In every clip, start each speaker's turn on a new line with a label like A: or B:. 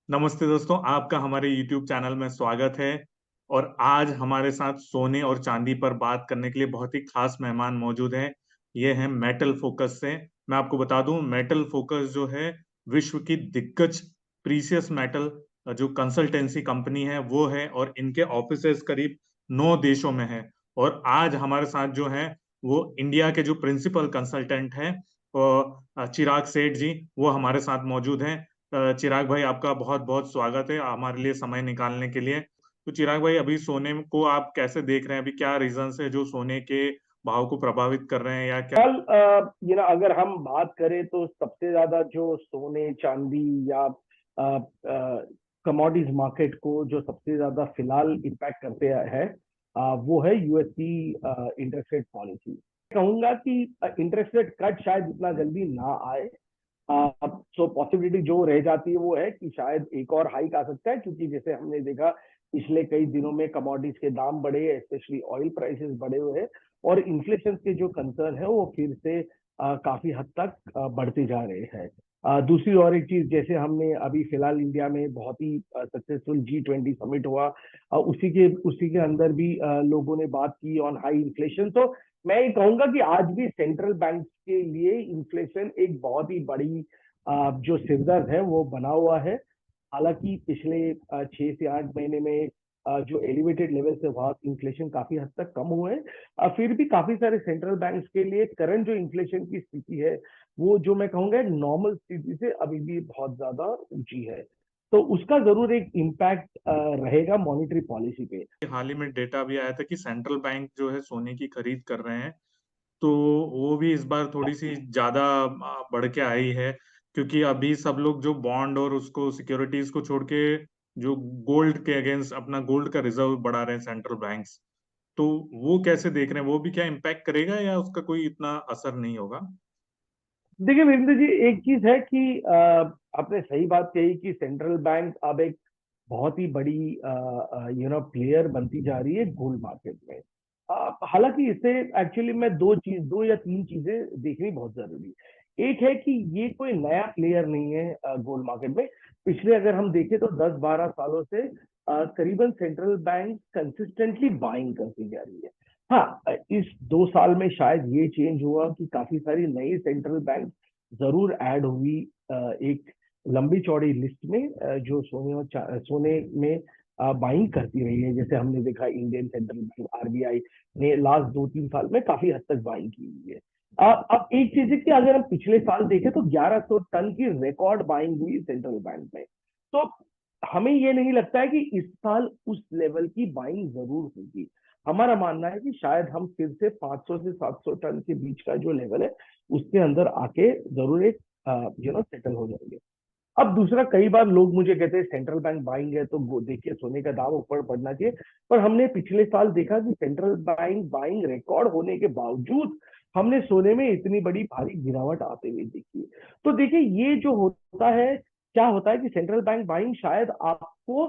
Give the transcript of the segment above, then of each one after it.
A: नमस्ते दोस्तों, आपका हमारे YouTube चैनल में स्वागत है। और आज हमारे साथ सोने और चांदी पर बात करने के लिए बहुत ही खास मेहमान मौजूद हैं। ये हैं मेटल फोकस से। मैं आपको बता दूं, मेटल फोकस जो है विश्व की दिग्गज प्रीशियस मेटल जो कंसल्टेंसी कंपनी है वो है, और इनके ऑफिसेज करीब 9 देशों में है। और आज हमारे साथ जो है वो इंडिया के जो प्रिंसिपल कंसल्टेंट हैं, चिराग सेठ जी, वो हमारे साथ मौजूद हैं। चिराग भाई, आपका बहुत बहुत स्वागत है हमारे लिए समय निकालने के लिए। तो चिराग भाई, अभी सोने को आप कैसे देख रहे हैं? अभी क्या रीजंस है जो सोने के भाव को प्रभावित कर रहे हैं, या क्या?
B: कल अगर हम बात करें तो सबसे ज्यादा जो सोने चांदी या कमोडिटीज मार्केट को जो सबसे ज्यादा फिलहाल इम्पैक्ट करते हैं वो है यूएसडी इंटरेस्ट रेट पॉलिसी। कहूंगा कि इंटरेस्ट रेट कट शायद इतना जल्दी ना आए। सो पॉसिबिलिटी जो रह जाती है वो है कि शायद एक और हाइक आ सकता है, क्योंकि जैसे हमने देखा पिछले कई दिनों में कमोडिटीज के दाम बढ़े, स्पेशली ऑयल प्राइसेस बढ़े हुए हैं और इन्फ्लेशन के जो कंसर्न है वो फिर से काफी हद तक बढ़ते जा रहे हैं। दूसरी और एक चीज, जैसे हमने अभी फिलहाल इंडिया में बहुत ही सक्सेसफुल G20 समिट हुआ, उसी के अंदर भी लोगों ने बात की ऑन हाई इन्फ्लेशन। तो मैं ये कहूंगा कि आज भी सेंट्रल बैंक के लिए इन्फ्लेशन एक बहुत ही बड़ी जो सिरदर्द है वो बना हुआ है। हालांकि पिछले 6 से 8 महीने में जो एलिवेटेड लेवल से वहां इन्फ्लेशन काफी हद तक कम हुए हैं। फिर भी काफी सारे सेंट्रल बैंक्स के लिए करंट जो इन्फ्लेशन की स्थिति है वो, जो मैं कहूंगा, एक नॉर्मल स्थिति से अभी भी बहुत ज्यादा ऊंची है। तो उसका जरूर एक इम्पैक्ट रहेगा मॉनेटरी पॉलिसी पे।
A: हाल ही में डेटा भी आया था कि सेंट्रल बैंक जो है सोने की खरीद कर रहे हैं। तो वो भी इस बार थोड़ी सी ज्यादा बढ़ के आई है, क्योंकि अभी सब लोग जो बॉन्ड और उसको सिक्योरिटीज को छोड़ के जो गोल्ड के अगेंस्ट अपना गोल्ड का रिजर्व बढ़ा रहे हैं सेंट्रल बैंक्स। तो वो कैसे देख रहे हैं? वो भी क्या इम्पैक्ट करेगा, या उसका कोई इतना असर नहीं होगा?
B: देखिए वीरेंद्र जी, एक चीज है कि आपने सही बात कही कि सेंट्रल बैंक अब एक बहुत ही बड़ी प्लेयर बनती जा रही है गोल्ड मार्केट में। हालांकि इसे एक्चुअली में दो या तीन चीजें देखनी बहुत जरूरी है। एक है कि ये कोई नया प्लेयर नहीं है गोल्ड मार्केट में। पिछले अगर हम देखें तो 10-12 सालों से करीबन सेंट्रल बैंक कंसिस्टेंटली बाइंग करती जा रही है। हाँ, इस 2 साल में शायद ये चेंज हुआ कि काफी सारी नई सेंट्रल बैंक जरूर ऐड हुई एक लंबी चौड़ी लिस्ट में, जो सोने में बाइंग करती रही है। जैसे हमने देखा इंडियन सेंट्रल बैंक आरबीआई ने लास्ट 2-3 साल में काफी हद तक बाइंग की हुई है। अब एक चीज है कि अगर हम पिछले साल देखें तो 1100 टन की रिकॉर्ड बाइंग हुई सेंट्रल बैंक में। तो हमें ये नहीं लगता है कि इस साल उस लेवल की बाइंग जरूर होगी। हमारा मानना है कि शायद हम फिर से 500 से 700 टन के बीच का जो लेवल है उसके अंदर आके जरूर एक सेटल हो जाएंगे। अब दूसरा, कई बार लोग मुझे कहते हैं सेंट्रल बैंक बाइंग है तो देखिए सोने का दाम ऊपर बढ़ना चाहिए। पर हमने पिछले साल देखा कि सेंट्रल बैंक बाइंग रिकॉर्ड होने के बावजूद हमने सोने में इतनी बड़ी भारी गिरावट आते हुए देखी। तो देखिए, ये जो होता है, क्या होता है कि सेंट्रल बैंक बाइंग शायद आपको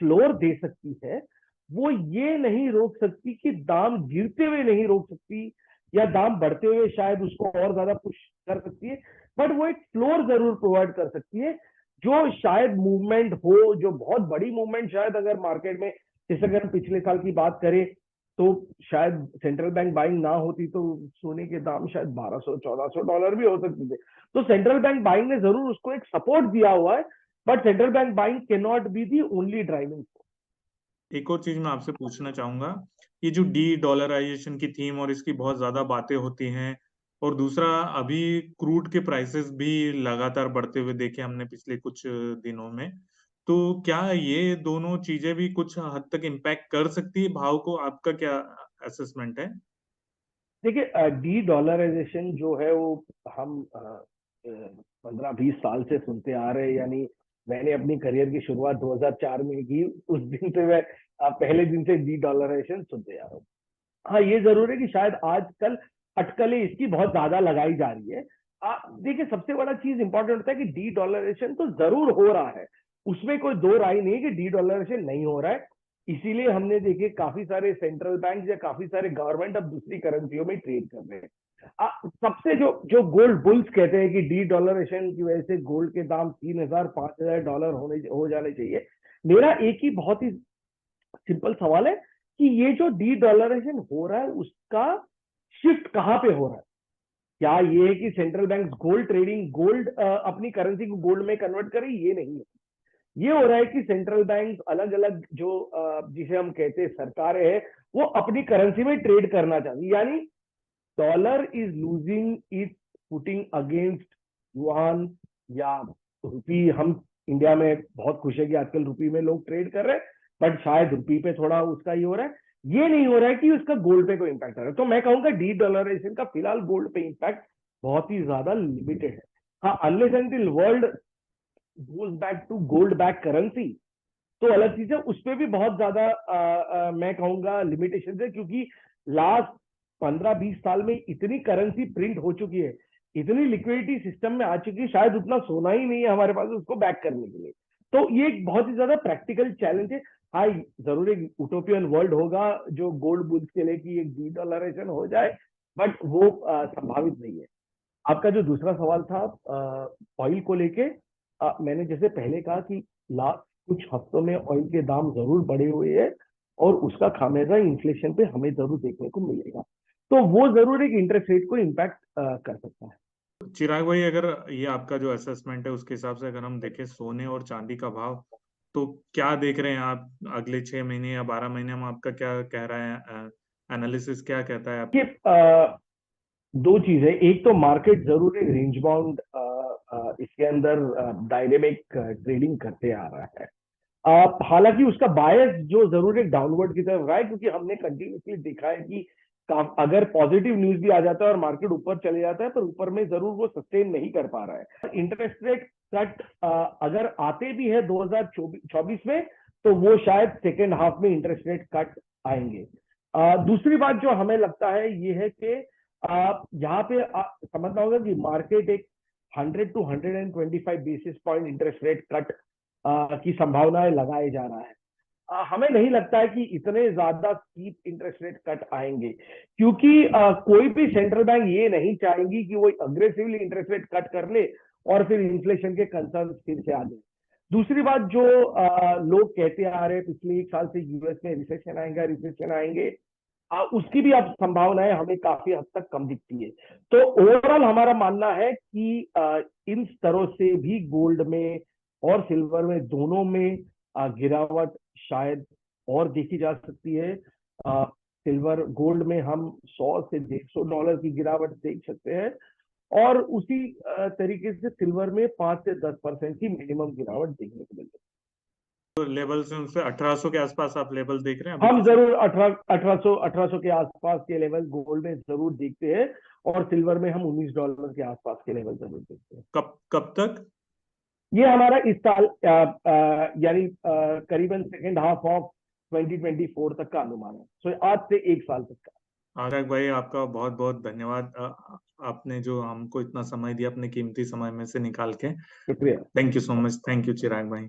B: फ्लोर दे सकती है, वो ये नहीं रोक सकती कि दाम गिरते हुए नहीं रोक सकती, या दाम बढ़ते हुए शायद उसको और ज्यादा पुश कर सकती है। बट वो एक फ्लोर जरूर प्रोवाइड कर सकती है, जो शायद मूवमेंट हो, जो बहुत बड़ी मूवमेंट शायद अगर मार्केट में, जैसे अगर हम पिछले साल की बात करें तो शायद सेंट्रल बैंक बाइंग ना होती तो सोने के दाम शायद $1200-1400 भी हो सकते थे। तो सेंट्रल बैंक बाइंग ने जरूर उसको एक सपोर्ट दिया हुआ है, but central bank buying can not be the only driving.
A: एक और चीज मैं आपसे पूछना चाहूंगा, ये जो डी डॉलराइजेशन की थीम और इसकी बहुत ज्यादा बातें होती हैं, और दूसरा अभी क्रूड के प्राइसेस भी लगातार बढ़ते हुए देखे हमने पिछले कुछ दिनों में। तो क्या ये दोनों चीजें भी कुछ हद तक इम्पैक्ट कर सकती है भाव को? आपका क्या असेसमेंट है?
B: देखिए, डी डॉलराइजेशन जो है वो हम 15-20 साल से सुनते आ रहे हैं। यानी मैंने अपनी करियर की शुरुआत 2004 में की, उस दिन से मैं पहले दिन से डी डॉलराइजेशन सुनते आ रहा हूँ। हाँ, ये जरूर है कि शायद आजकल अटकलें इसकी बहुत ज्यादा लगाई जा रही है। देखिए, सबसे बड़ा चीज इंपॉर्टेंट होता है कि डी डॉलराइजेशन तो जरूर हो रहा है, उसमें कोई दो राय नहीं है कि डी डॉलराइजेशन नहीं हो रहा है। इसीलिए हमने देखे काफी सारे सेंट्रल बैंक या काफी सारे गवर्नमेंट अब दूसरी करेंसियों में ट्रेड कर रहे हैं। सबसे जो जो गोल्ड बुल्स कहते हैं कि डी डॉलरेशन की वजह से गोल्ड के दाम 3,000 5,000 डॉलर हो जाने चाहिए, मेरा एक ही बहुत ही सिंपल सवाल है कि ये जो डी डॉलरेशन हो रहा है उसका शिफ्ट कहां पे हो रहा है? क्या ये है कि central bank gold trading, gold अपनी करेंसी को गोल्ड में कन्वर्ट करे? ये नहीं है। ये हो रहा है कि सेंट्रल बैंक अलग अलग जो जिसे हम कहते हैं सरकारें हैं, वो अपनी करेंसी में ट्रेड करना चाहती है। यानी dollar is losing its footing against yuan या रुपी। हम इंडिया में बहुत खुश है कि आजकल रुपी में लोग ट्रेड कर रहे हैं, बट शायद रुपी पे थोड़ा उसका ये हो रहा है। ये नहीं हो रहा है कि उसका गोल्ड पे कोई इंपैक्ट आ रहा है। तो मैं कहूंगा डी डॉलराइजेशन का फिलहाल गोल्ड पे इंपैक्ट बहुत ही ज्यादा लिमिटेड है। हाँ, unless until world goes back to gold back currency तो अलग चीज है, उस पर भी बहुत ज्यादा मैं कहूंगा लिमिटेशन है, क्योंकि लास्ट 15-20 साल में इतनी करेंसी प्रिंट हो चुकी है, इतनी लिक्विडिटी सिस्टम में आ चुकी है, शायद उतना सोना ही नहीं है हमारे पास उसको बैक करने के लिए। तो ये एक बहुत ही ज्यादा प्रैक्टिकल चैलेंज है। हाँ, जरूर एक यूटोपियन वर्ल्ड होगा जो गोल्ड बुल्स के लिए कि एक डी डॉलराइजेशन हो जाए, बट वो संभावित नहीं है। आपका जो दूसरा सवाल था ऑयल को लेके, मैंने जैसे पहले कहा कि लास्ट कुछ हफ्तों में ऑयल के दाम जरूर बढ़े हुए हैं और उसका खामियाजा इन्फ्लेशन पे हमें जरूर देखने को मिलेगा। तो वो जरूर एक इंटरेस्ट रेट को इम्पैक्ट कर सकता है।
A: चिराग भाई, अगर ये आपका जो असेसमेंट है उसके हिसाब से अगर हम देखें सोने और चांदी का भाव, तो क्या देख रहे हैं आप अगले 6 महीने या 12 महीने में? आपका क्या कह रहा है, एनालिसिस क्या कहता है
B: ये
A: आप?
B: दो चीज है। एक तो मार्केट जरूर एक रेंज बाउंड इसके अंदर डायनेमिक ट्रेडिंग करते आ रहा है। हालांकि उसका बायस जो जरूर एक डाउनवर्ड की तरफ रहा है, क्योंकि हमने कंटिन्यूसली देखा है कि अगर पॉजिटिव न्यूज भी आ जाता है और मार्केट ऊपर चले जाता है, पर ऊपर में जरूर वो सस्टेन नहीं कर पा रहा है। इंटरेस्ट रेट कट अगर आते भी है 2024 में, तो वो शायद सेकेंड हाफ में इंटरेस्ट रेट कट आएंगे। दूसरी बात जो हमें लगता है ये है कि यहाँ पे समझना होगा कि मार्केट एक 100 to 125 basis point interest rate cut की संभावनाएं लगाए जा रहा है। हमें नहीं लगता है कि इतने ज्यादा स्टीप इंटरेस्ट रेट कट आएंगे, क्योंकि कोई भी सेंट्रल बैंक ये नहीं चाहेंगी कि वो अग्रेसिवली इंटरेस्ट रेट कट कर ले और फिर इन्फ्लेशन के कंसर्न फिर से आ जाए। दूसरी बात जो लोग कहते आ रहे हैं पिछले 1 साल से यूएस में रिसेशन आएंगे, उसकी भी अब संभावनाएं हमें काफी हद तक कम दिखती है। तो ओवरऑल हमारा मानना है कि इन स्तरों से भी गोल्ड में और सिल्वर में दोनों में गिरावट शायद और देखी जा सकती है। सिल्वर गोल्ड में हम 100 से 150 डॉलर की गिरावट देख सकते हैं, और उसी तरीके से सिल्वर में 5 से 10% की मिनिमम गिरावट देखने को मिलती है।
A: लेवल से उनसे 1800 के आसपास आप लेवल देख रहे हैं
B: हम
A: अभी?
B: जरूर 1800 के आसपास के लेवल गोल्ड में जरूर देखते हैं, और सिल्वर में हम $19 के आसपास के लेवल जरूर देखते हैं।
A: कब कब तक?
B: ये हमारा इस साल यानी करीबन सेकेंड हाफ ऑफ 2024 तक का अनुमान है। सो आज से 1 साल तक का।
A: चिराग भाई, आपका बहुत बहुत धन्यवाद। आपने जो हमको इतना समय दिया अपने कीमती समय में से निकाल के।
B: शुक्रिया।
A: Thank you so much. Thank you Chirag भाई।